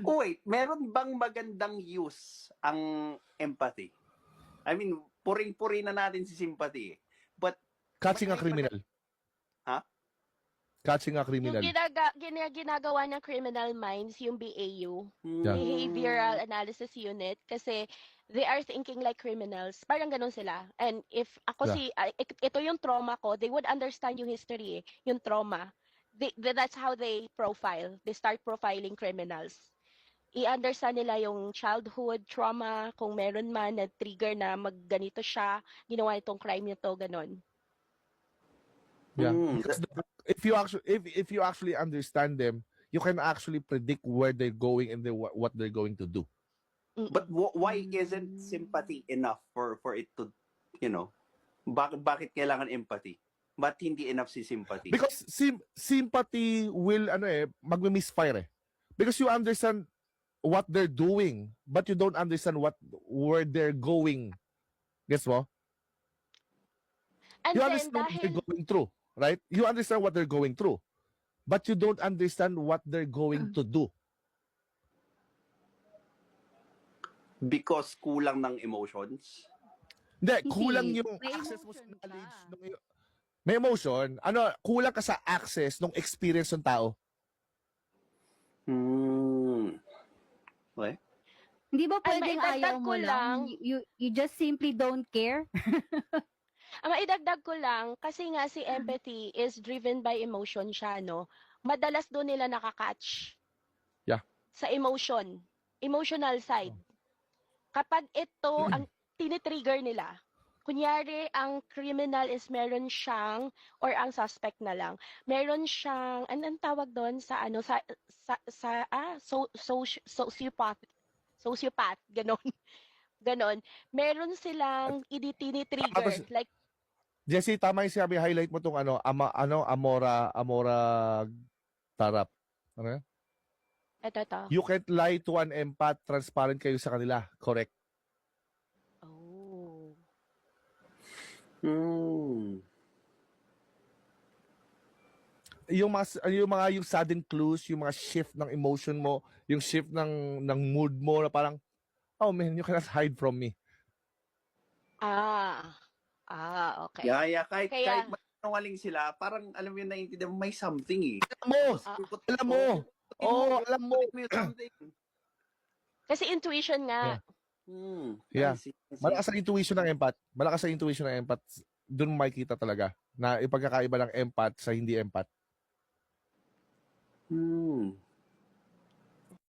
Oh, wait, meron bang magandang use ang empathy? I mean, puring-puri na natin si sympathy. But, Catching a may criminal. Ha? Catching a Yung criminal. ginagawa ng Criminal Minds, yung BAU, Yeah. Behavioral Analysis Unit, kasi they are thinking like criminals. Parang ganun sila. And if ako Yeah. ito yung trauma ko, they would understand yung history, yung trauma. That's how they profile. They start profiling criminals. I-understand nila yung childhood trauma, kung meron man na trigger na magganito siya, ginawa itong crime nito, ganun. Yeah. Because if you actually understand them, you can actually predict where they're going and what they're going to do. But why isn't sympathy enough for it to, bakit kailangan empathy? Ba't hindi enough si sympathy? Because sympathy will magmi-misfire because you understand what they're doing but you don't understand where they're going. Guess mo? And You then, understand what they're dahil, going through, right? You understand what they're going through, but you don't understand what they're going to do. Because kulang ng emotions? Hindi, Hindi. kulang yung May access mo sa emotion knowledge. ka. May emotion. Kulang ka sa access ng experience ng tao. Okay. Hindi ba Ay, pwedeng maidagdag ayaw mo ko lang. lang? You just simply don't care? Maidagdag ko lang, kasi nga si empathy is driven by emotion siya, no? Madalas doon nila nakakatch. Yeah. Sa emotion. Emotional side. Kapag ito ang tinitrigger nila, kunyari, ang criminal is meron siyang, or ang suspect na lang, meron siyang, anong tawag doon sa sociopath, ganon. Ganon. Meron silang tinitrigger, like, Jessie, tama yung sinabi, highlight mo tong Amora Tarap. Ano yan? eto. You can't lie to an empath, transparent kayo sa kanila. Correct. Oh. Yung sudden clues, yung mga shift ng emotion mo, yung shift ng mood mo na parang, oh man, you cannot hide from me. Okay. Yeah, kahit Kaya- sinungaling sila, parang alam mo yun, naiintindihan mo, may something eh. Alam mo. Alam mo. Something. Kasi intuition nga. Yeah. I see. Malakas ang intuition ng empath. Malakas ang intuition ng empath. Doon mo makikita talaga na ipagkakaiba ng empath sa hindi empath.